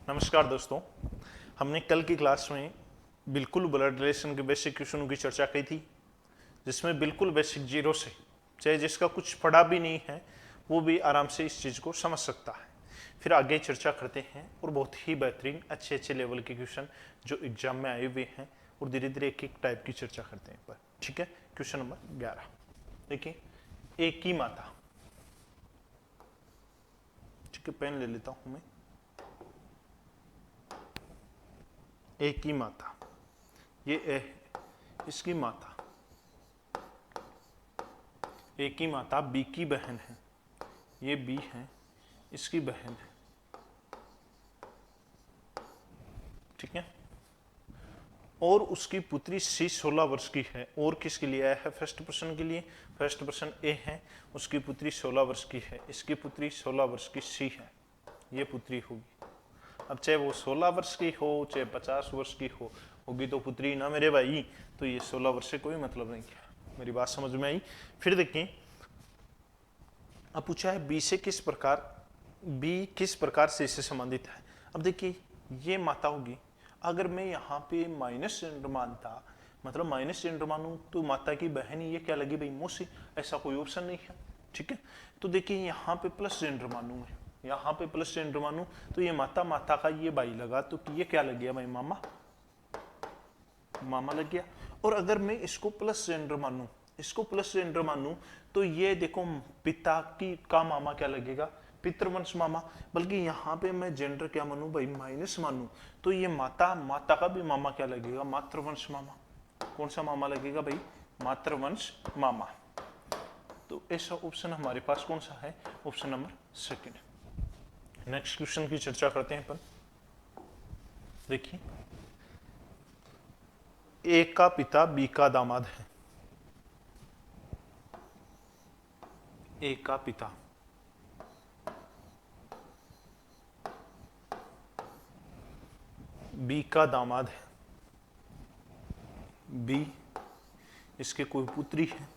नमस्कार दोस्तों, हमने कल की क्लास में बिल्कुल ब्लड रिलेशन के बेसिक क्वेश्चनों की चर्चा की थी, जिसमें बिल्कुल बेसिक जीरो से, चाहे जिसका कुछ पढ़ा भी नहीं है वो भी आराम से इस चीज़ को समझ सकता है। फिर आगे चर्चा करते हैं और बहुत ही बेहतरीन अच्छे अच्छे लेवल के क्वेश्चन जो एग्जाम में आए हुए हैं और धीरे धीरे एक एक टाइप की चर्चा करते हैं पर। ठीक है, क्वेश्चन नंबर 11 देखिए, एक ही माता। ठीक है, पेन ले लेता हूं मैं। एक ही माता, ये ए है, इसकी माता। एक ही माता बी की बहन है, ये बी है, इसकी बहन है। ठीक है, और उसकी पुत्री सी 16 वर्ष की है। और किसके लिए आया है? फर्स्ट पर्सन के लिए। फर्स्ट पर्सन ए है, उसकी पुत्री 16 वर्ष की है, इसकी पुत्री 16 वर्ष की सी है, ये पुत्री होगी। अब चाहे वो 16 वर्ष की हो चाहे 50 वर्ष की हो, होगी तो पुत्री ना मेरे भाई। तो ये 16 वर्ष से कोई मतलब नहीं है। मेरी बात समझ में आई? फिर देखिए, अब पूछा है बी से किस प्रकार से इससे संबंधित है। अब देखिए, ये माता होगी। अगर मैं यहाँ पे माइनस जेंडर मानता, मतलब माइनस जेंडर मानूं, तो माता की बहन ये क्या लगी भाई? मौसी। ऐसा कोई ऑप्शन नहीं है। ठीक है, तो देखिए यहाँ पे प्लस जेंडर मानूं मैं, यहाँ पे प्लस जेंडर मानूं तो ये माता का ये भाई लगा, तो ये क्या लग गया भाई? मामा लग गया। और अगर मैं इसको प्लस जेंडर मानूं, तो ये देखो पिता का मामा क्या लगेगा? पितृवंश मामा। बल्कि यहाँ पे मैं जेंडर क्या मानूं भाई? माइनस मानूं, तो ये माता का भी मामा क्या लगेगा? मातृवंश मामा। कौन सा मामा लगेगा भाई? मातृवंश मामा। तो ऐसा ऑप्शन हमारे पास कौन सा है? Option number second. Next question की चर्चा करते हैं अपन। देखिए, ए का पिता बी का दामाद है। ए का पिता बी का दामाद है। बी, इसके कोई पुत्री है,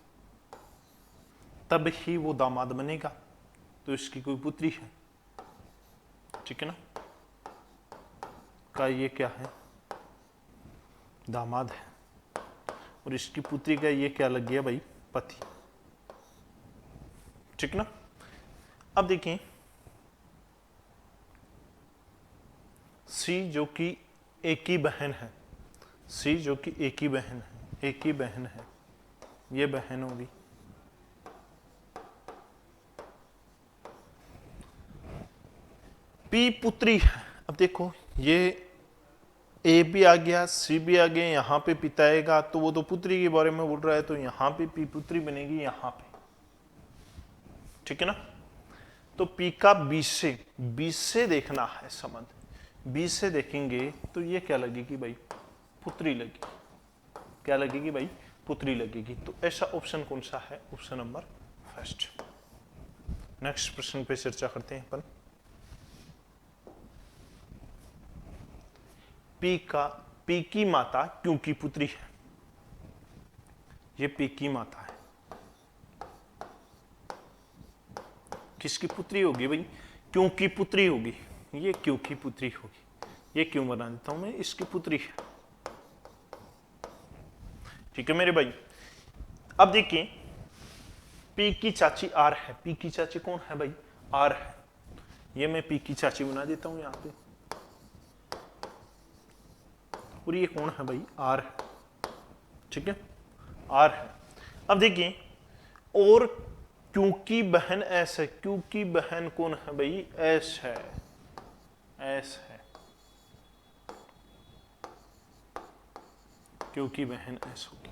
तब ही वो दामाद बनेगा। तो इसकी कोई पुत्री है, ठीक है ना, का ये क्या है? दामाद है। और इसकी पुत्री का ये क्या लग गया भाई? पति। ठीक ना। अब देखिए, सी जो कि एक ही बहन है, सी जो कि एक ही बहन है, ये बहन होगी। पी पुत्री है। अब देखो, ये ए भी आ गया, सी भी आ गया, यहाँ पे पिता आएगा, तो वो तो पुत्री के बारे में बोल रहा है, तो यहाँ पे पी पुत्री बनेगी यहाँ पे। ठीक है ना। तो पी का 20 से देखना है संबंध। 20 से देखेंगे तो ये क्या लगेगी भाई? पुत्री लगेगी। क्या लगेगी भाई? पुत्री लगेगी। तो ऐसा ऑप्शन कौन सा है? Option number first. नेक्स्ट प्रश्न पे चर्चा करते हैं अपन। पी की माता क्यों की पुत्री है? ये पी की माता है, किसकी पुत्री होगी भाई? क्यों की पुत्री होगी। ये क्यों की पुत्री होगी, ये क्यों बना देता हूं मैं, इसकी पुत्री है। ठीक है मेरे भाई। अब देखिए, पी की चाची आर है। पी की चाची कौन है भाई? आर है। ये मैं पी की चाची बना देता हूं यहां पे। और ये कौन है भाई? आर है। ठीक है, आर है। अब देखिए, और क्योंकि बहन एस है। क्योंकि बहन कौन है भाई? एस है। एस है, क्योंकि बहन एस होगी।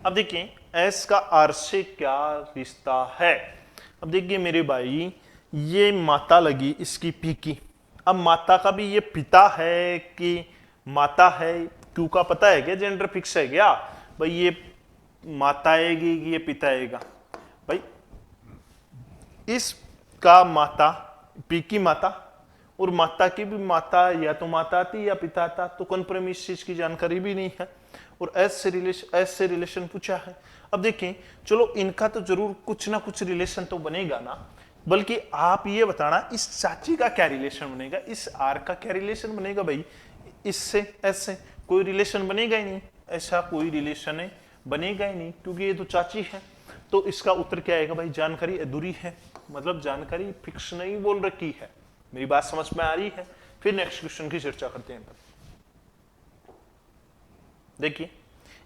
अब देखिए, एस का आर से क्या रिश्ता है? अब देखिए मेरे भाई, ये माता लगी इसकी पी की। अब माता का भी ये पिता है कि माता है? क्यों का पता है क्या? जेंडर फिक्स है क्या भाई? ये माता आएगी कि ये पिता आएगा भाई? इसका माता, पी की माता, और माता की भी माता, या तो माता आती या पिता आता, तो कन्फर्म इस चीज की जानकारी भी नहीं है। और एस से रिलेशन पूछा है। अब देखें, चलो इनका तो जरूर कुछ ना कुछ रिलेशन तो बनेगा ना, बल्कि आप ये बताना इस चाची का क्या रिलेशन बनेगा, इस आर का क्या रिलेशन बनेगा भाई, इससे ऐसे कोई रिलेशन बनेगा ही नहीं, ऐसा कोई रिलेशन बनेगा ही नहीं क्योंकि ये तो चाची है। तो इसका उत्तर क्या आएगा भाई, जानकारी अधूरी है, मतलब जानकारी फिक्स नहीं बोल रखी है। मेरी बात समझ में आ रही है। फिर नेक्स्ट क्वेश्चन की चर्चा करते हैं। देखिए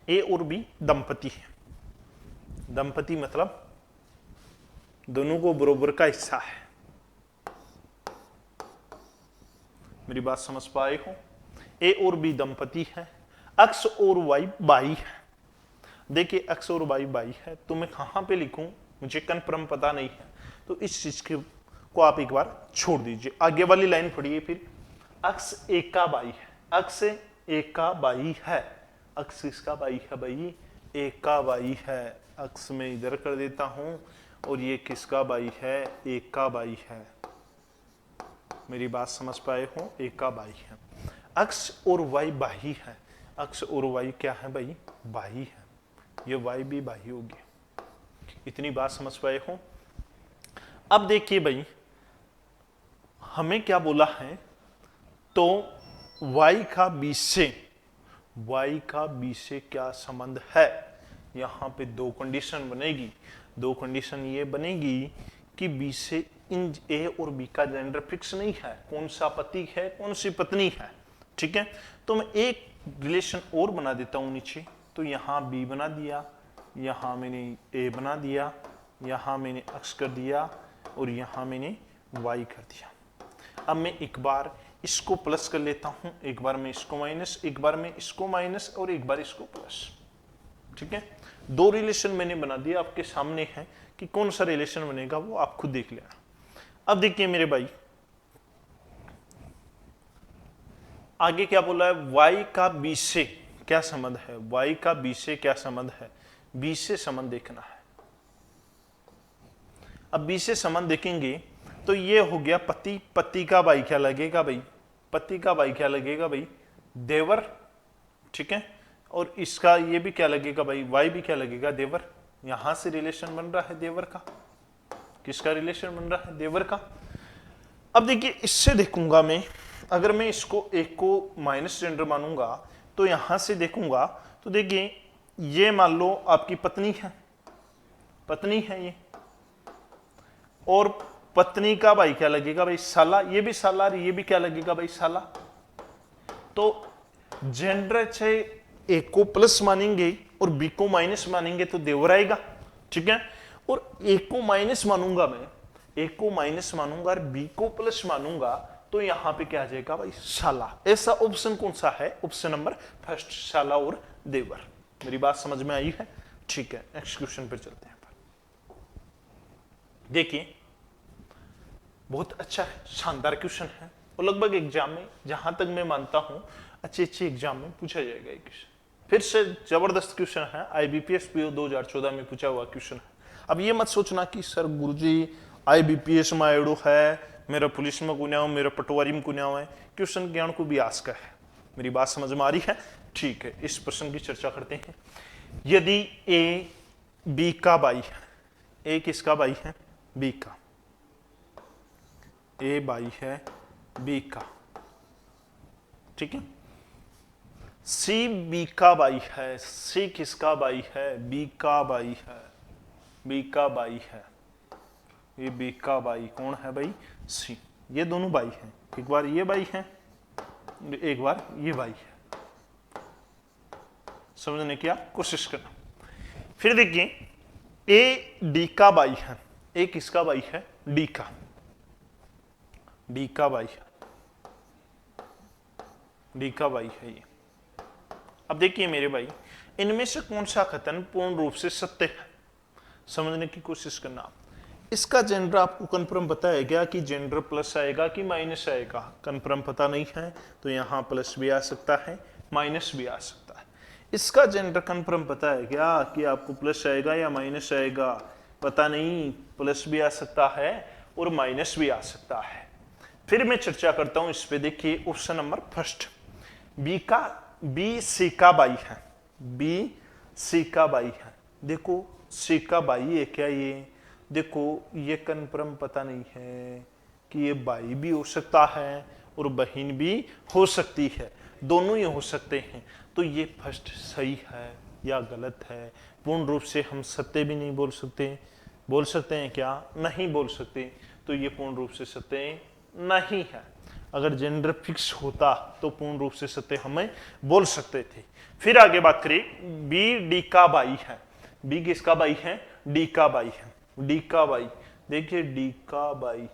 ए और बी दंपति है, दंपति मतलब दोनों को बराबर का हिस्सा है। मेरी बात समझ पाए हो। ए और बी दंपति है, एक्स और वाई बाई है। देखिए एक्स और वाई बाई है तो मैं कहां पे लिखूं, मुझे कन्फर्म पता नहीं है, तो इस चीज को आप एक बार छोड़ दीजिए। आगे वाली लाइन पढ़िए फिर, एक्स एक का बाई है, एक्स एक का बाई है, एक्स किसका बाई है भाई, एक का बाई है। एक्स में इधर कर देता हूं और ये किसका बाई है, एक का बाई है। मेरी बात समझ पाए हो, एक का बाई है। एक्स और वाई बाई है, एक्स और वाई क्या है भाई, बाई है, ये वाई भी बाई होगी। इतनी बात समझ पाए हो। अब देखिए भाई हमें क्या बोला है, तो y का b से, y का b से क्या संबंध है। यहां पे दो कंडीशन बनेगी, दो कंडीशन ये बनेगी कि b से इन a और b का जेंडर फिक्स नहीं है, कौन सा पति है कौन सी पत्नी है। ठीक है, तो मैं एक रिलेशन और बना देता हूं नीचे, तो यहां b बना दिया, यहां मैंने a बना दिया, यहां मैंने x कर दिया और यहां मैंने y कर दिया। अब मैं एक बार इसको प्लस कर लेता हूं, एक बार मैं इसको माइनस, एक बार मैं इसको माइनस और एक बार इसको प्लस। ठीक है, दो रिलेशन मैंने बना दिया, आपके सामने है कि कौन सा रिलेशन बनेगा वो आप खुद देख लेना। अब देखिए मेरे भाई आगे क्या बोला है, y का b से क्या संबंध है, y का b से क्या संबंध है, b से संबंध देखना है। अब b से संबंध देखेंगे तो ये हो गया पति, पति का भाई क्या लगेगा भाई, पति का भाई क्या लगेगा भाई, देवर। ठीक है, और इसका ये भी क्या लगेगा भाई, वाई भी क्या लगेगा, देवर। यहां से रिलेशन बन रहा है देवर का, किसका रिलेशन बन रहा है, देवर का। अब देखिए इससे देखूंगा मैं, अगर मैं इसको एक को माइनस जेंडर मानूंगा तो यहां से देखूंगा तो देखिए ये मान लो आपकी पत्नी है, पत्नी है ये, और पत्नी का भाई क्या लगेगा भाई, साला, ये भी साला, ये भी क्या लगेगा भाई, साला। तो जेंडर चाहे ए को प्लस मानेंगे और बी को माइनस मानेंगे तो देवर आएगा। ठीक है, और ए को माइनस मानूंगा मैं, ए को माइनस मानूंगा और बी को प्लस मानूंगा तो यहां पे क्या आ जाएगा भाई, साला। ऐसा ऑप्शन कौन सा है, ऑप्शन नंबर फर्स्ट, साला और देवर। मेरी बात समझ में आई है। ठीक है, नेक्स्ट क्वेश्चन पर चलते हैं। देखिए बहुत अच्छा है, शानदार क्वेश्चन है और लगभग एग्जाम में, जहां तक मैं मानता हूं अच्छे एग्जाम में पूछा जाएगा ये क्वेश्चन। फिर से जबरदस्त क्वेश्चन है, IBPS PO 2014 में पूछा हुआ क्वेश्चन है। अब ये मत सोचना कि सर गुरुजी IBPS में आयोडो है, मेरा पुलिस में गुनाह, मेरा पटवारी में गुनाह है, क्वेश्चन ज्ञान को भी आस्क है। मेरी बात समझ में आ रही है। ठीक है, इस प्रश्न की चर्चा करते हैं। यदि ए बी का बाई है, ए किसका बाई है, बी का, ए बाई है बी का। ठीक है, सी बी का बाई है, सी किसका बाई है, बी का बाई है, बी का बाई है, ये बी का बाई कौन है भाई, सी। ये दोनों बाई हैं, एक बार ये बाई है एक बार ये बाई है। समझने की आप कोशिश करना। फिर देखिए ए डी का बाई है, ए किसका बाई है, डी का, डी का बाई है, डी का बाई है ये। अब देखिए मेरे भाई इनमें से कौन सा कथन पूर्ण रूप से सत्य है, समझने की कोशिश करना। इसका जेंडर आपको कंफर्म पता है क्या कि जेंडर प्लस आएगा कि माइनस आएगा, कंफर्म पता नहीं है तो यहां प्लस भी आ सकता है माइनस भी आ सकता है। इसका जेंडर कंफर्म पता है क्या कि आपको प्लस आएगा या माइनस आएगा, पता नहीं, प्लस भी आ सकता है और माइनस भी आ सकता है। फिर मैं चर्चा करता हूं इस पे। देखिए option number first, B C का बाई है, बी सी का बाई है। देखो सी का बाई है क्या, ये देखो ये कन्फर्म पता नहीं है कि ये भाई भी हो सकता है और बहन भी हो सकती है, दोनों ही हो सकते हैं। तो ये फर्स्ट सही है या गलत है? पूर्ण रूप से हम सत्य भी नहीं बोल सकते हैं क्या? नहीं बोल सकते। तो ये पूर्ण रूप से सत्य नहीं है। अगर जेंडर फिक्स होता तो पूर्ण रूप से सत्य हमें बोल सकते थे। फिर आगे बात करें, बी डी का बाई है। बी किसका बाई है? डी का बाई है। डी का बाई, देखिए डी का बाई,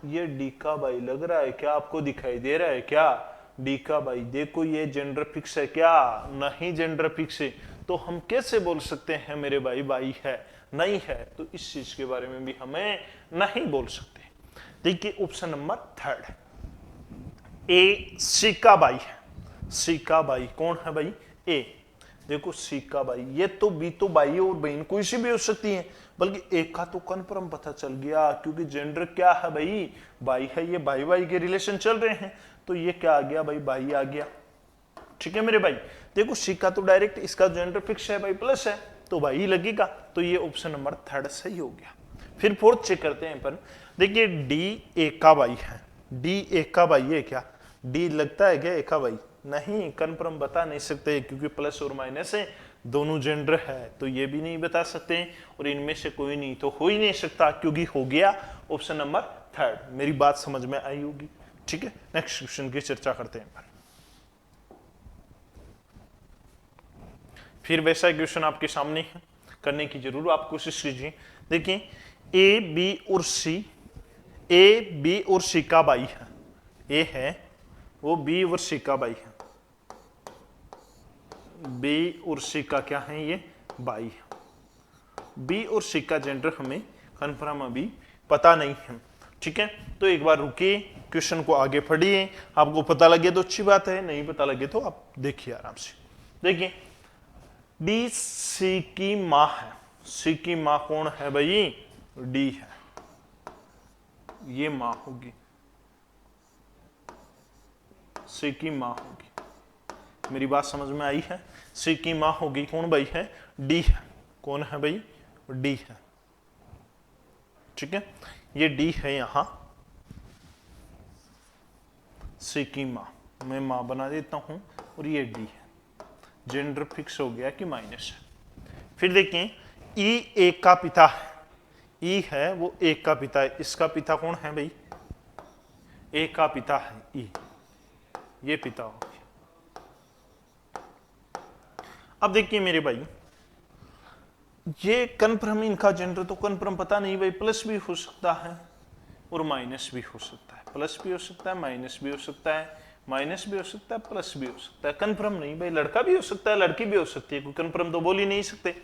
ये डी का बाई लग रहा है क्या? आपको दिखाई दे रहा है क्या? डी का बाई, देखो ये जेंडर फिक्स है क्या? नहीं जेंडर फिक्स है। तो हम कैसे बोल सकते हैं मेरे भाई बाई है? नहीं है। तो इस चीज के बारे में भी हमें नहीं बोल सकते। देखिए ऑप्शन नंबर 3 ए सिक्का बाई है। सिक्का बाई कौन है भाई? ए। देखो सिक्का बाई, ये तो बी तो बाई और बहन कोई सी भी हो सकती है, बल्कि एक का तो कन्फर्म पता चल गया क्योंकि जेंडर क्या है भाई? बाई है। ये भाई भाई के रिलेशन चल रहे हैं तो ये क्या आ गया भाई? बाई आ गया। ठीक है मेरे भाई। देखो सिक्का तो डायरेक्ट इसका जेंडर फिक्स है भाई, प्लस है तो भाई लगेगा। तो ये ऑप्शन नंबर 3 सही हो गया। फिर फोर्थ चेक करते हैं अपन। देखिए डी एक का बाई है। डी एक का बाई है क्या? डी लगता है क्या एक का बाई? नहीं, कन्फर्म बता नहीं सकते क्योंकि प्लस और माइनस है, दोनों जेंडर है तो ये भी नहीं बता सकते और इनमें से कोई नहीं तो हो ही नहीं सकता क्योंकि हो गया ऑप्शन नंबर 3। मेरी बात समझ में आई होगी। ठीक है, नेक्स्ट क्वेश्चन की चर्चा करते हैं। फिर वैसा क्वेश्चन आपके सामने है, करने की जरूर आप कोशिश कीजिए। देखिए ए बी और सी, ए बी और सी का बाई है। ए है वो बी और सी का बाई है। बी और सी का क्या है? ये बाई है। बी और सी का जेंडर हमें कन्फर्म अभी पता नहीं है। ठीक है, तो एक बार रुकिए, क्वेश्चन को आगे पढ़िए। आपको पता लगे तो अच्छी बात है, नहीं पता लगे तो आप देखिए आराम से। देखिए डी सी की मां है। सी की मां कौन है भाई? डी है। ये मां होगी, सी की मां होगी। मेरी बात समझ में आई है? सी की मां होगी कौन भाई? है डी है। कौन है भाई? डी है। ठीक है, ये डी है यहां, सी की मां मैं मां बना देता हूं और ये डी है। जेंडर फिक्स हो गया कि माइनस है। फिर देखें ई एक का पिता है। ई है वो एक का पिता है। इसका पिता कौन है भाई? एक का पिता है ई, ये पिता हो गया। अब देखिए मेरे भाई, ये कन्फर्म, इनका जेंडर तो कन्फर्म पता नहीं भाई, प्लस भी हो सकता है और माइनस भी हो सकता है। प्लस भी हो सकता है, माइनस भी हो सकता है, माइनस भी हो सकता है, प्लस भी हो सकता है। कन्फर्म नहीं भाई, लड़का भी हो सकता है, लड़की भी हो सकती है, कोई कन्फर्म तो बोल ही नहीं सकते।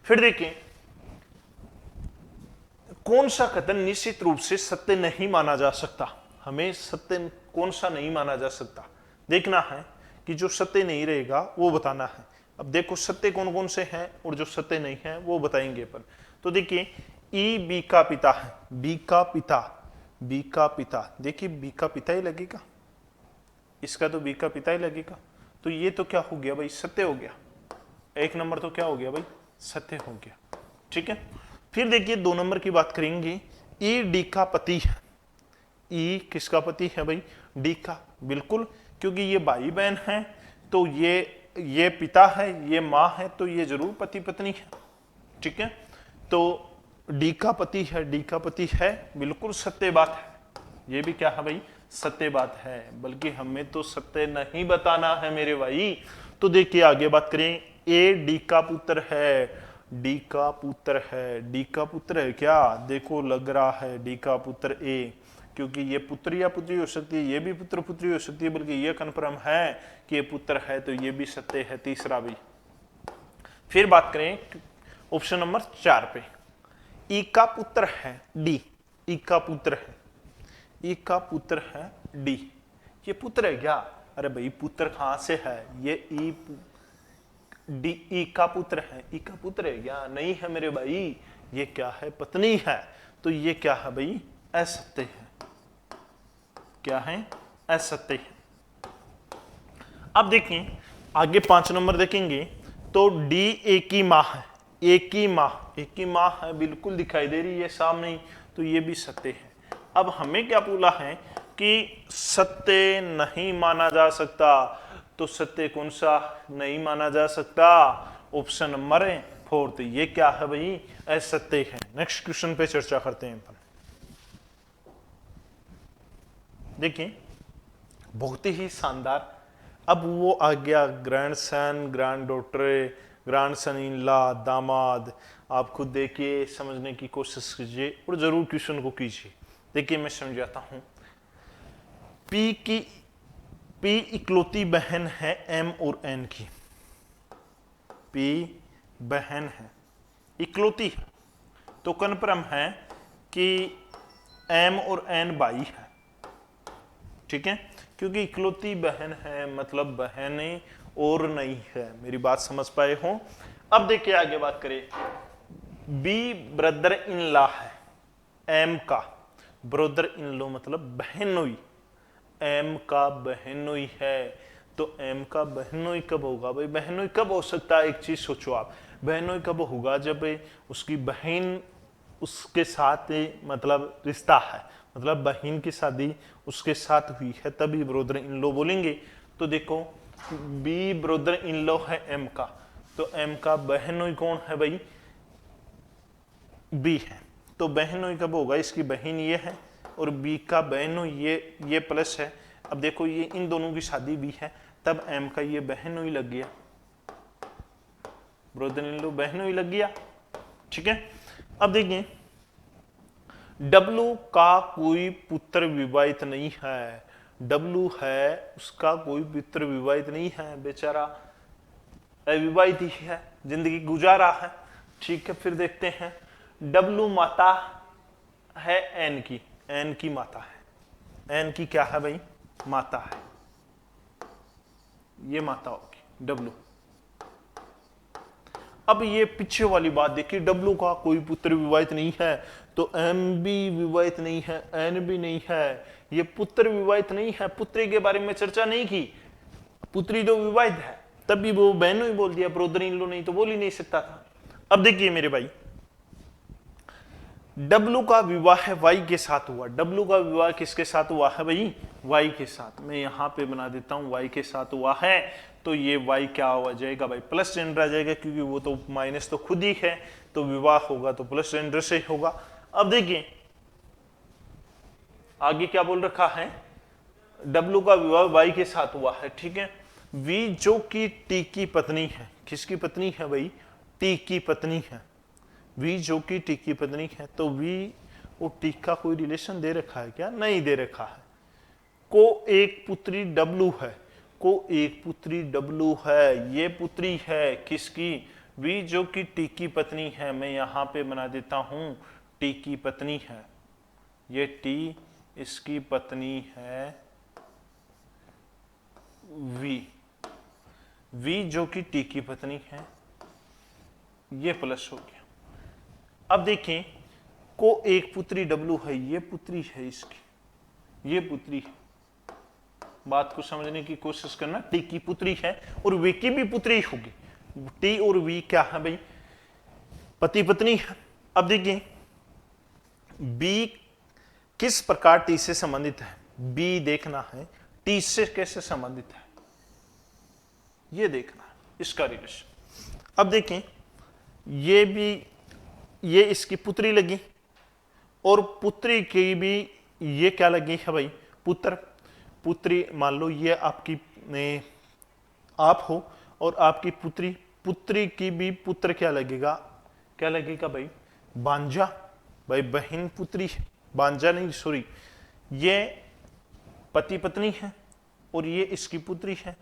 फिर देखिए कौन सा कथन निश्चित रूप से सत्य नहीं माना जा सकता? हमें सत्य कौन सा नहीं माना जा सकता देखना है कि जो सत्य नहीं रहेगा वो बताना है। अब देखो सत्य कौन कौन से हैं और जो सत्य नहीं है वो बताएंगे अपन। तो देखिए ई बी का पिता है। बी का पिता, बी का पिता, देखिए बी का पिता ही लगेगा, इसका तो बी का पिता ही लगेगा। तो ये तो क्या हो गया भाई? सत्य हो गया। एक नंबर तो क्या हो गया भाई? सत्य हो गया। ठीक है, फिर देखिए 2 नंबर की बात करेंगे। ई डी का पति है। ई किसका पति है भाई? डी का। बिल्कुल, क्योंकि ये भाई बहन है तो ये पिता है, ये माँ है, तो ये जरूर पति पत्नी है। ठीक है, तो डी का पति है, डी का पति है, बिल्कुल सत्य बात है। ये भी क्या है भाई? सत्य बात है। बल्कि हमें तो सत्य नहीं बताना है मेरे भाई। तो देखिए आगे बात करें, ए डी का पुत्र है। डी का पुत्र है। डी का पुत्र है क्या? देखो लग रहा है डी का पुत्र ए, क्योंकि ये पुत्र या पुत्री हो सकती है, ये भी पुत्र पुत्री हो सकती है, बल्कि ये कन्फर्म है कि ये पुत्र है, तो ये भी सत्य है, तीसरा भी। फिर बात करें ऑप्शन नंबर 4 पे, ई का पुत्र है डी। ई का पुत्र है, ई का पुत्र है डी। ये पुत्र है क्या? अरे भाई पुत्र कहां से है? ये ई डी ई का पुत्र है। ई का पुत्र है क्या? नहीं है मेरे भाई, ये क्या है? पत्नी है। तो ये क्या है भाई? असत्य है। क्या है? असत्य है। अब देखें आगे 5 नंबर देखेंगे तो डी ए की मां है। एक ही माँ है, बिल्कुल दिखाई दे रही है सामने ही, तो ये भी सत्य है। अब हमें क्या बोला है कि सत्य नहीं माना जा सकता, तो सत्य कौन सा नहीं माना जा सकता? Option number 4। तो ये क्या है भाई? असत्य है। नेक्स्ट क्वेश्चन पे चर्चा करते हैं अपन। देखिए बहुत ही शानदार। अब वो आ गया grandson, grand daughter, grandson in law, दामाद। आप खुद देखिए, समझने की कोशिश कीजिए और जरूर क्वेश्चन को कीजिए। देखिए मैं समझाता हूं। पी इकलौती बहन है एम और एन की। पी बहन है, इकलौती है, तो कन्फर्म है कि एम और एन भाई है। ठीक है, क्योंकि इकलौती बहन है मतलब बहनें और नहीं है। मेरी बात समझ पाए हो? अब देखिए आगे बात करें। बी ब्रदर इन लॉ है एम का, ब्रदर इन लॉ मतलब बहनोई, एम का बहनोई है, तो एम का बहनोई कब होगा भाई? बहनोई कब हो सकता है? एक चीज सोचो आप, बहनोई कब होगा? जब उसकी बहन उसके साथ मतलब रिश्ता है, मतलब बहन की शादी उसके साथ हुई है, तभी ब्रदर इन लॉ बोलेंगे। तो देखो बी ब्रदर इन लॉ है एम का, तो एम का बहनोई कौन है भाई? बी है। तो बहनोई कब होगा? इसकी बहन ये है और बी का बहनोई ये प्लस है। अब देखो ये इन दोनों की शादी भी है, तब एम का ये बहनोई लग गया, ब्रदर इन लॉ बहनोई लग गया। ठीक है, अब देखिए डब्लू का कोई पुत्र विवाहित नहीं है। डब्लू है, उसका कोई पुत्र विवाहित नहीं है, बेचारा अविवाहित ही है, जिंदगी गुजारा है। ठीक है, फिर देखते हैं। डब्लू माता है एन की माता है। एन की क्या है भाई? माता है, ये माता होगी डब्लू। अब ये पीछे वाली बात देखिए, डब्लू का कोई पुत्र विवाहित नहीं है, तो एम भी विवाहित नहीं है, एन भी नहीं है, ये पुत्र विवाहित नहीं है। पुत्री के बारे में चर्चा नहीं की, पुत्री तो विवाहित है, तभी वो बहनों ही बोल दिया, ब्रदर इन लॉ नहीं तो बोल ही नहीं सकता था। अब देखिए मेरे भाई, डब्लू का विवाह वाई के साथ हुआ। डब्लू का विवाह किसके साथ हुआ है भाई? वाई के साथ। मैं यहां पे बना देता हूं, वाई के साथ हुआ है, तो ये वाई क्या हो जाएगा भाई? प्लस जेंडर आ जाएगा, क्योंकि वो तो माइनस तो खुद ही है, तो विवाह होगा तो प्लस जेंडर से होगा। अब देखिए आगे क्या बोल रखा है, डब्लू का विवाह वाई के साथ हुआ है। ठीक है, वी जो कि टी की पत्नी है। किसकी पत्नी है भाई? टी की पत्नी है। वी जो कि टी की पत्नी है, तो वी और टी का कोई रिलेशन दे रखा है क्या? नहीं दे रखा है। को एक पुत्री डब्लू है, को एक पुत्री डब्लू है, ये पुत्री है किसकी? वी जो कि टी की पत्नी है। मैं यहां पे बना देता हूं, टी की पत्नी है, ये टी इसकी पत्नी है वी जो कि टी की पत्नी है, ये प्लस हो गया। अब देखें, को एक पुत्री डब्लू है, ये पुत्री है इसकी, ये पुत्री है। बात को समझने की कोशिश करना, टी की पुत्री है और वी की भी पुत्री होगी। टी और वी क्या है भाई? पति पत्नी है। अब देखिए बी किस प्रकार टी से संबंधित है, बी देखना है, टी से कैसे संबंधित है ये देखना है, इसका रिलेशन। अब देखें ये भी, ये इसकी पुत्री लगी और पुत्री की भी ये क्या लगी है भाई? पुत्र। पुत्री मान लो ये आपकी आप हो और आपकी पुत्री, पुत्री की भी पुत्र क्या लगेगा? क्या लगेगा भाई? बांजा। भाई बहन पुत्री है, बांजा नहीं सॉरी, ये पति पत्नी है और ये इसकी पुत्री है।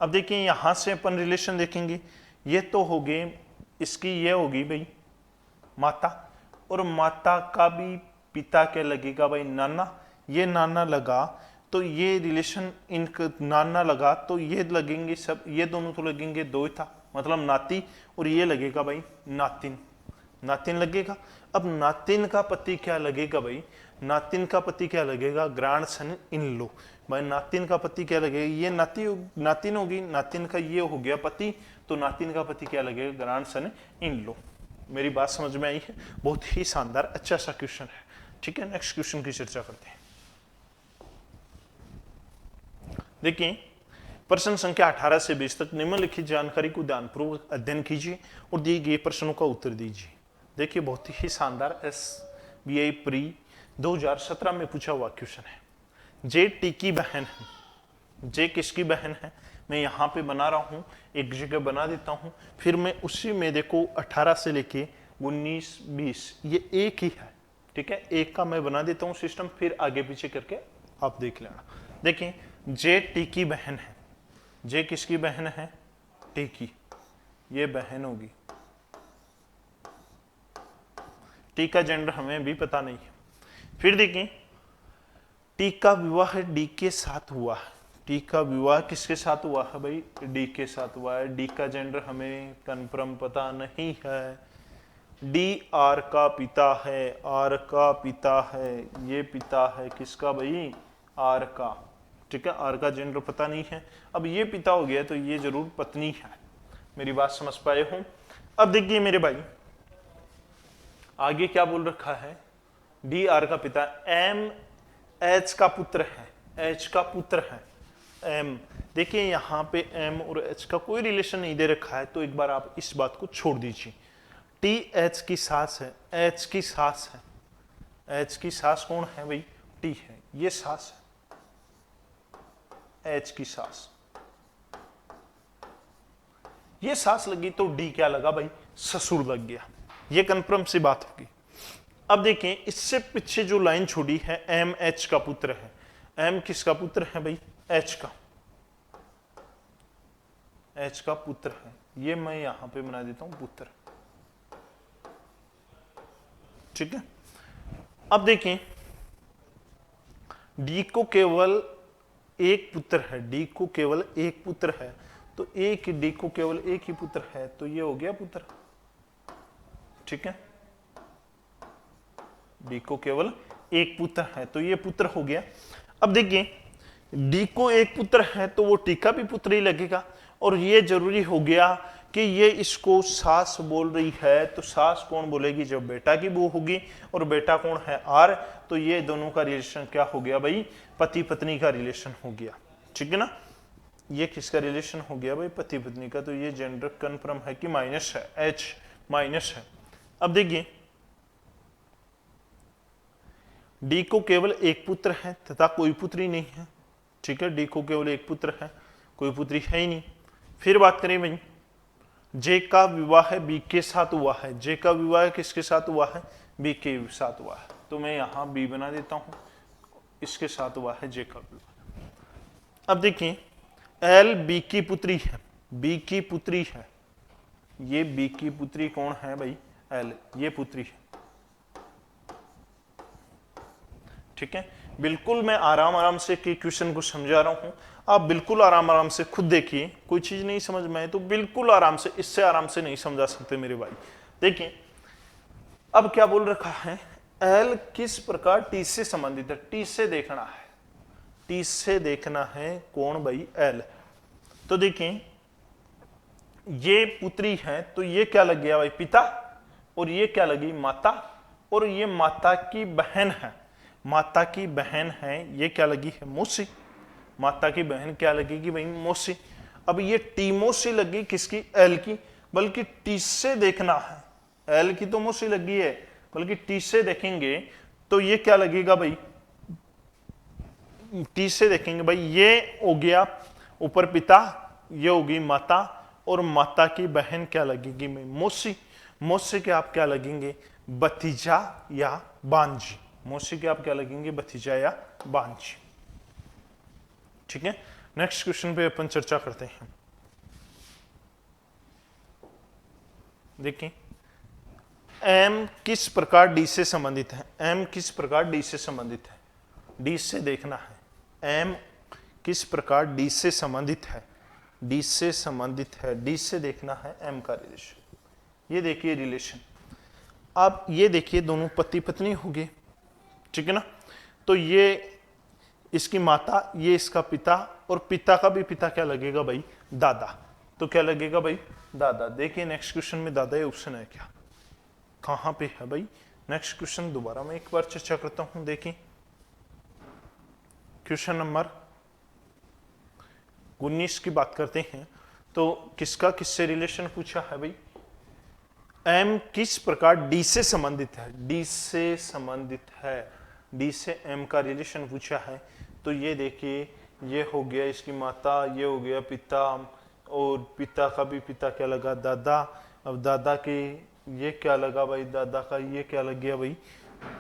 अब देखिए यहां से अपन रिलेशन देखेंगे, ये तो हो गए इसकी, ये होगी भाई माता, और माता का भी पिता क्या लगेगा भाई? नाना। ये नाना लगा तो ये रिलेशन इनका नाना लगा, तो ये लगेंगे सब, ये दोनों तो लगेंगे दो ही था, मतलब नाती, और ये लगेगा भाई नातिन, नातिन लगेगा। अब नातिन का पति क्या लगेगा भाई? नातिन का पति क्या लगेगा? Grandson in law. भाई नातिन का पति क्या लगेगा? ये नातिन होगी, नातिन का ये हो गया पति, तो नातिन का पति क्या लगेगा? Grandson in law. मेरी बात समझ में आई है? बहुत ही शानदार अच्छा सा क्वेश्चन है। ठीक है, नेक्स्ट क्वेश्चन की चर्चा करते हैं। देखिए, प्रश्न संख्या 18 से 20 तक निम्नलिखित जानकारी को ध्यानपूर्वक अध्ययन कीजिए और दिए गए प्रश्नों का उत्तर दीजिए। देखिए, बहुत ही शानदार SBI प्री 2017 में पूछा हुआ क्वेश्चन है। जे टी की बहन है। जे किसकी बहन है? मैं यहाँ पे बना रहा हूँ, एक जगह बना देता हूँ, फिर मैं उसी में देखो 18 से लेके 19, 20 ये एक ही है। ठीक है, एक का मैं बना देता हूँ सिस्टम, फिर आगे पीछे करके आप देख लेना। देखिए, जे टी की बहन है। जे किसकी बहन है? टी की। ये बहन होगी। टी का जेंडर हमें भी पता नहीं है। फिर देखिए, टी का विवाह डी के साथ हुआ है। डी का विवाह किसके साथ हुआ है भाई? डी के साथ हुआ है। डी का जेंडर हमें कन्फर्म पता नहीं है। डी आर का पिता है। आर का पिता है। ये पिता है किसका भाई? आर का। ठीक है, आर का जेंडर पता नहीं है। अब ये पिता हो गया तो ये जरूर पत्नी है। मेरी बात समझ पाए हो? अब देखिए मेरे भाई, आगे क्या बोल रखा है? डी आर का पिता, एम एच का पुत्र है। एच का पुत्र है एम। देखिए यहां पे एम और एच का कोई रिलेशन नहीं दे रखा है, तो एक बार आप इस बात को छोड़ दीजिए। टी एच की सास है। एच की सास है। एच की सास कौन है भाई? टी है। ये सास है, एच की सास। ये सास लगी तो डी क्या लगा भाई? ससुर लग गया। ये कन्फर्म सी बात होगी। अब देखें, इससे पीछे जो लाइन छोड़ी है, एम एच का पुत्र है। एम किसका पुत्र है भाई? एच का। एच का पुत्र है। ये मैं यहां पे बना देता हूं पुत्र। ठीक है, अब देखें, डी को केवल एक पुत्र है। डी को केवल एक पुत्र है, तो एक डी को केवल एक ही पुत्र है, तो ये हो गया पुत्र। ठीक है, डी को केवल एक पुत्र है, तो ये पुत्र हो गया। अब देखिए, डी को एक पुत्र है तो वो टी का भी पुत्र ही लगेगा, और ये जरूरी हो गया कि ये इसको सास बोल रही है, तो सास कौन बोलेगी? जब बेटा की बहू होगी, और बेटा कौन है? आर। तो ये दोनों का रिलेशन क्या हो गया भाई? पति पत्नी का रिलेशन हो गया। ठीक है ना, ये किसका रिलेशन हो गया भाई? पति पत्नी का। तो ये जेंडर कन्फर्म है कि माइनस है, एच माइनस है। अब देखिए, डी को केवल एक पुत्र है तथा कोई पुत्री नहीं है। ठीक है, डी को केवल एक पुत्र है, कोई पुत्री है ही नहीं। फिर बात करें भाई, जे का विवाह बी के साथ हुआ है। जे का विवाह किसके साथ हुआ है? बी के साथ हुआ है, तो मैं यहां बी बना देता हूं, इसके साथ हुआ है जे का विवाह। अब देखिए, एल बी की पुत्री है। बी की पुत्री है। ये बी की पुत्री कौन है भाई? एल। ये पुत्री है। ठीक है, बिल्कुल मैं आराम आराम से क्वेश्चन को समझा रहा हूं, आप बिल्कुल आराम आराम से खुद देखिए। कोई चीज नहीं समझ में आए तो बिल्कुल आराम से, इससे आराम से नहीं समझा सकते मेरे भाई। देखिए, अब क्या बोल रखा है? एल किस प्रकार टी से संबंधित है? टी से देखना है। टी से देखना है कौन भाई? एल। तो देखिए, ये पुत्री है, तो ये क्या लग गया भाई? पिता। और ये क्या लगी? माता। और ये माता की बहन है। माता की बहन है, ये क्या लगी है? मौसी। माता की बहन क्या लगेगी भाई? मौसी। अब ये टी मौसी लगी किसकी? एल की। बल्कि टी से देखना है, एल की तो मौसी लगी है, बल्कि टी से देखेंगे तो ये क्या लगेगा भाई? टी से देखेंगे भाई, ये हो गया ऊपर पिता, ये होगी माता, और माता की बहन क्या लगेगी भाई? मौसी। मौसी के आप क्या लगेंगे? भतीजा या बांजी। मौसी के आप क्या लगेंगे? भतीजा या बांजी। ठीक है, नेक्स्ट क्वेश्चन पे अपन चर्चा करते हैं। देखिए, एम किस प्रकार डी से संबंधित है? एम किस प्रकार डी से संबंधित है? डी से देखना है, एम किस प्रकार डी से संबंधित है? डी से संबंधित है, डी से देखना है एम का रिलेशन। ये देखिए रिलेशन, आप ये देखिए दोनों पति पत्नी हो गए। ठीक है ना, तो ये इसकी माता, ये इसका पिता, और पिता का भी पिता क्या लगेगा भाई? दादा। तो क्या लगेगा भाई? दादा। देखिए नेक्स्ट क्वेश्चन में दादा ये ऑप्शन है क्या? कहां पे है भाई? नेक्स्ट क्वेश्चन दोबारा मैं एक बार चर्चा करता हूं। देखिए क्वेश्चन नंबर 19 की बात करते हैं। तो किसका किससे रिलेशन पूछा है भाई? एम किस प्रकार डी से संबंधित है? डी से संबंधित है, डी से एम का रिलेशन पूछा है। तो ये देखिए, ये हो गया इसकी माता, ये हो गया पिता, और पिता का भी पिता क्या लगा? दादा। अब दादा के ये क्या लगा भाई? दादा का ये क्या लग गया भाई?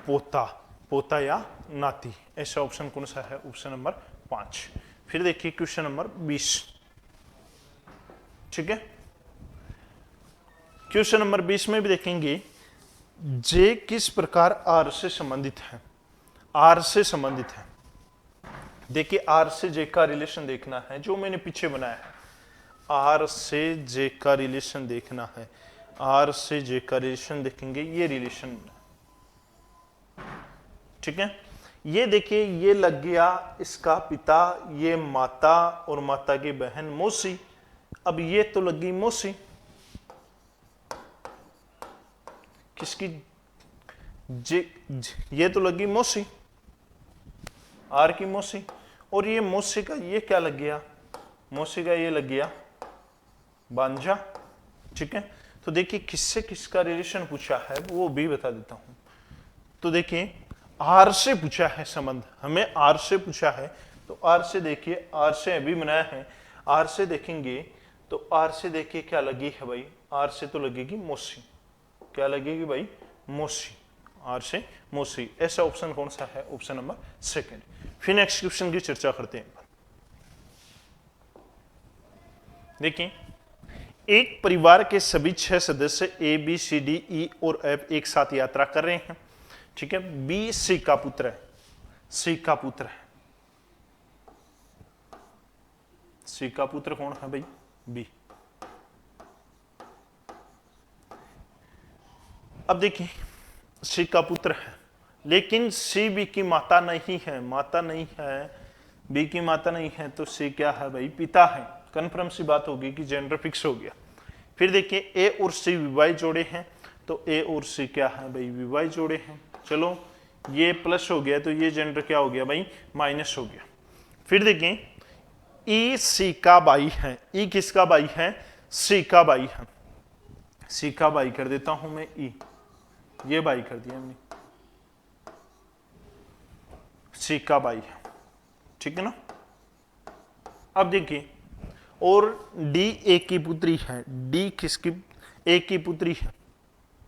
पोता, पोता या नाती। ऐसा ऑप्शन कौन सा है? Option number 5। फिर देखिए क्वेश्चन नंबर 20, ठीक है। क्वेश्चन नंबर 20 में भी देखेंगे जे किस प्रकार आर से संबंधित है? आर से संबंधित है। देखिए आर से जे का रिलेशन देखना है, जो मैंने पीछे बनाया है। आर से जे का रिलेशन देखना है, आर से जे का रिलेशन देखेंगे, ये रिलेशन, ठीक है। ये देखिए, ये लग गया इसका पिता, ये माता, और माता की बहन मौसी। अब ये तो लगी मौसी, किसकी? ये तो लगी मौसी, आर की मौसी। और ये मौसी का ये क्या लग गया? मौसी का ये लग गया बांझा, ठीक है। तो देखिए किससे किसका रिलेशन पूछा है वो भी बता देता हूं। तो देखिए आर से पूछा है संबंध, हमें आर से पूछा है। तो आर से देखिए, आर से अभी बनाया है। आर से देखेंगे तो आर से देखिए क्या लगी है भाई? आर से तो लगेगी मौसी। क्या लगेगी भाई? मौसी। आर से मौसी। ऐसा ऑप्शन कौन सा है? Option number 2। फिर नेक्स्ट क्वेश्चन की चर्चा करते हैं। देखिए एक परिवार के सभी 6 सदस्य A B C D E और एफ एक साथ यात्रा कर रहे हैं, ठीक है। बी सी का पुत्र है, सी का पुत्र है। सी का पुत्र कौन है भाई? बी। अब देखिए सी का पुत्र है, लेकिन सी बी की माता नहीं है, माता नहीं है, बी की माता नहीं है। तो सी क्या है भाई? पिता है। कन्फर्म सी बात होगी कि जेंडर फिक्स हो गया। फिर देखिए ए और सी विवाहित जोड़े हैं। तो ए और सी क्या है भाई? विवाहित जोड़े हैं। चलो ये प्लस हो गया, तो ये जेंडर क्या हो गया भाई? माइनस हो गया। फिर देखिए ई सी का भाई है। ई किसका भाई है? सी का भाई है। सी का भाई कर देता हूं मैं ई, ये भाई कर दिया हमने, सी का भाई है, ठीक है ना। अब देखिए और डी ए की पुत्री है। डी किसकी? ए की पुत्री है।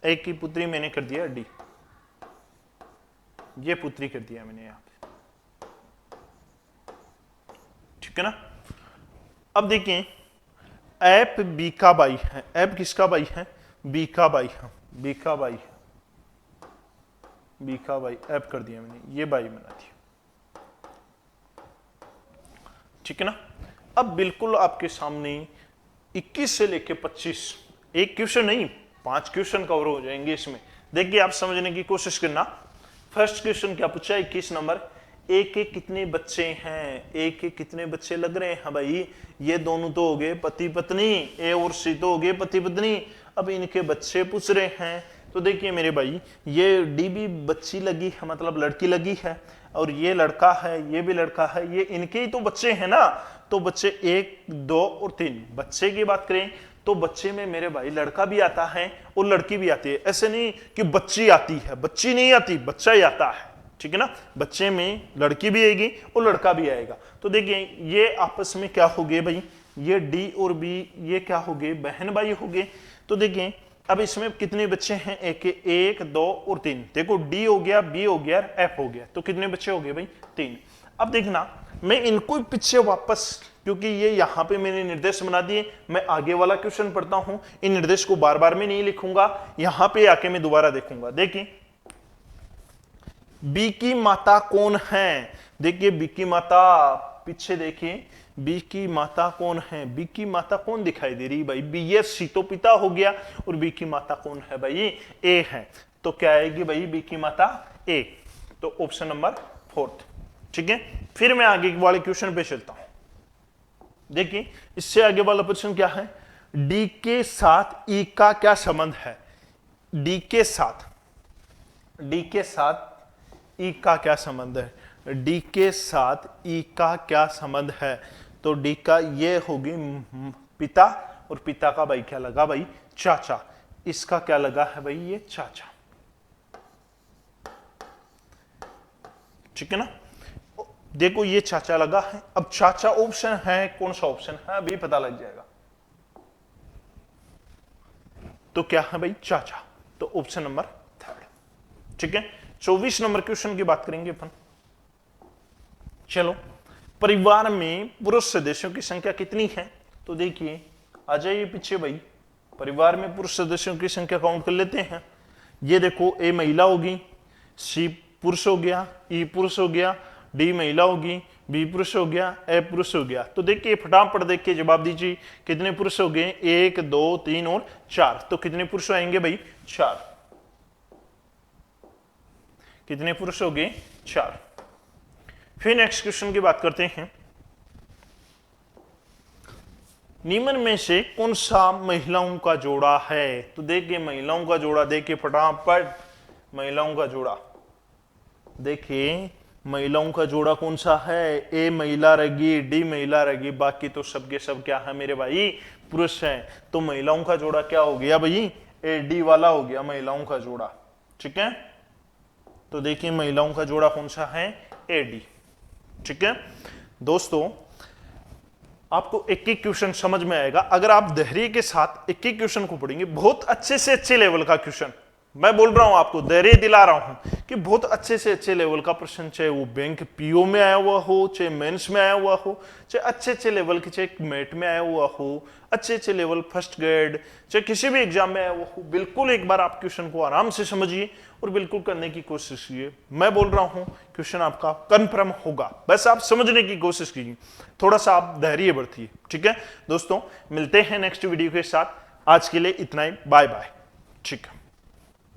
ए की पुत्री मैंने कर दिया डी, ये पुत्री कर दिया मैंने यहां पे, ठीक है ना। अब देखिए एफ बी का भाई है। एफ किसका भाई है? बी का भाई है। बी का भाई है, बी का भाई एफ कर दिया मैंने, ये भाई बना दिया, ठीक है ना। अब बिल्कुल आपके सामने 21 से लेके 25, एक क्वेश्चन नहीं 5 क्वेश्चन कवर हो जाएंगे इसमें। देखिए आप समझने की कोशिश करना। फर्स्ट क्वेश्चन क्या पूछा? 21 नंबर, ए के कितने बच्चे हैं? ए के कितने बच्चे लग रहे हैं भाई? ये दोनों तो हो गए पति पत्नी, ए और सी तो हो गए पति पत्नी। अब इनके बच्चे पूछ रहे हैं। तो देखिए मेरे भाई, ये डी भी बच्ची लगी है, मतलब लड़की लगी है, और ये लड़का है, ये भी लड़का है, ये इनके ही तो बच्चे हैं ना। तो बच्चे 1 2 और 3। बच्चे की बात करें तो बच्चे में मेरे भाई लड़का भी आता है और लड़की भी आती है। ऐसे नहीं कि बच्ची आती है, बच्ची नहीं आती, बच्चा ही आता है, ठीक है ना। बच्चे में लड़की भी आएगी और लड़का भी आएगा। तो देखिए ये आपस में क्या हो गए भाई? ये डी और बी ये क्या हो गए? बहन भाई हो गए। तो देखिए अब इसमें कितने बच्चे हैं? एक 1 2 और 3। देखो डी हो गया, बी हो गया, एफ हो गया। तो कितने बच्चे हो गए भाई? 3। अब देखना मैं इनको पीछे वापस, क्योंकि ये यहां पे मैंने निर्देश बना दिए, मैं आगे वाला क्वेश्चन पढ़ता हूं। इन निर्देश को बार बार में नहीं लिखूंगा, यहां पे आके मैं दोबारा देखूंगा। देखिए बी की माता कौन है? देखिए बी की माता, पीछे देखिए बी की माता कौन है? बी की माता कौन दिखाई दे रही भाई? बी, ये सी तो पिता हो गया, और बी की माता कौन है भाई? ए है। तो क्या आएगी भाई बी की माता? ए। तो ऑप्शन नंबर 4, ठीक है। फिर मैं आगे वाले क्वेश्चन पे चलता हूं। देखिए इससे आगे वाला प्रश्न क्या है? डी के साथ ई का क्या संबंध है? डी के साथ ई का क्या संबंध है, डी के साथ ई का क्या संबंध है, तो डी का ये होगी पिता, और पिता का भाई क्या लगा भाई, चाचा, इसका क्या लगा है भाई, ये चाचा, ठीक है ना। देखो ये चाचा लगा है, अब चाचा ऑप्शन है, कौन सा ऑप्शन है अभी पता लग जाएगा, तो क्या है भाई, चाचा, तो ऑप्शन नंबर 3, ठीक है। 24 नंबर क्वेश्चन की बात करेंगे अपन। चलो, परिवार में पुरुष सदस्यों की संख्या कितनी है, तो देखिए आ जाइए पीछे भाई, परिवार में पुरुष सदस्यों की संख्या काउंट कर लेते हैं। ये देखो, ए महिला होगी, सी पुरुष हो गया, ई पुरुष हो गया, डी महिला होगी, बी पुरुष हो गया, ए पुरुष हो गया। तो देखिए फटाफट देख के जवाब दीजिए, कितने पुरुष हो गए, 1 2 3 और 4, तो कितने पुरुष आएंगे भाई, 4, कितने पुरुष हो गए, 4। फिर नेक्स्ट क्वेश्चन की बात करते हैं, निम्न में से कौन सा महिलाओं का जोड़ा है, तो देखिए महिलाओं का जोड़ा, देखिए फटाफट महिलाओं का जोड़ा, देखिए महिलाओं का जोड़ा कौन सा है, ए महिला रहेगी, डी महिला रहेगी, बाकी तो सबके सब क्या है मेरे भाई, पुरुष हैं। तो महिलाओं का जोड़ा क्या हो गया भाई, ए डी वाला हो गया महिलाओं का जोड़ा, ठीक है। तो देखिए महिलाओं का जोड़ा कौन सा है, ए डी, ठीक है। दोस्तों आपको एक एक क्वेश्चन समझ में आएगा अगर आप धैर्य के साथ एक एक क्वेश्चन को पढ़ेंगे, बहुत अच्छे से अच्छे लेवल का क्वेश्चन, मैं बोल रहा हूं आपको, धैर्य दिला रहा हूं कि बहुत अच्छे से अच्छे लेवल का प्रश्न, चाहे वो बैंक पीओ में आया हुआ हो, चाहे मेंस में आया हुआ हो, चाहे अच्छे अच्छे लेवल के, चाहे मेट में आया हुआ हो, अच्छे अच्छे लेवल फर्स्ट ग्रेड, चाहे किसी भी एग्जाम में आया हुआ हो, बिल्कुल एक बार आप क्वेश्चन को आराम से समझिए और बिल्कुल करने की कोशिश कीजिए। मैं बोल रहा हूं क्वेश्चन आपका कन्फर्म होगा, बस आप समझने की कोशिश कीजिए, थोड़ा सा आप धैर्य बरतिए, ठीक है। दोस्तों मिलते हैं नेक्स्ट वीडियो के साथ, आज के लिए इतना ही, बाय बाय, ठीक है।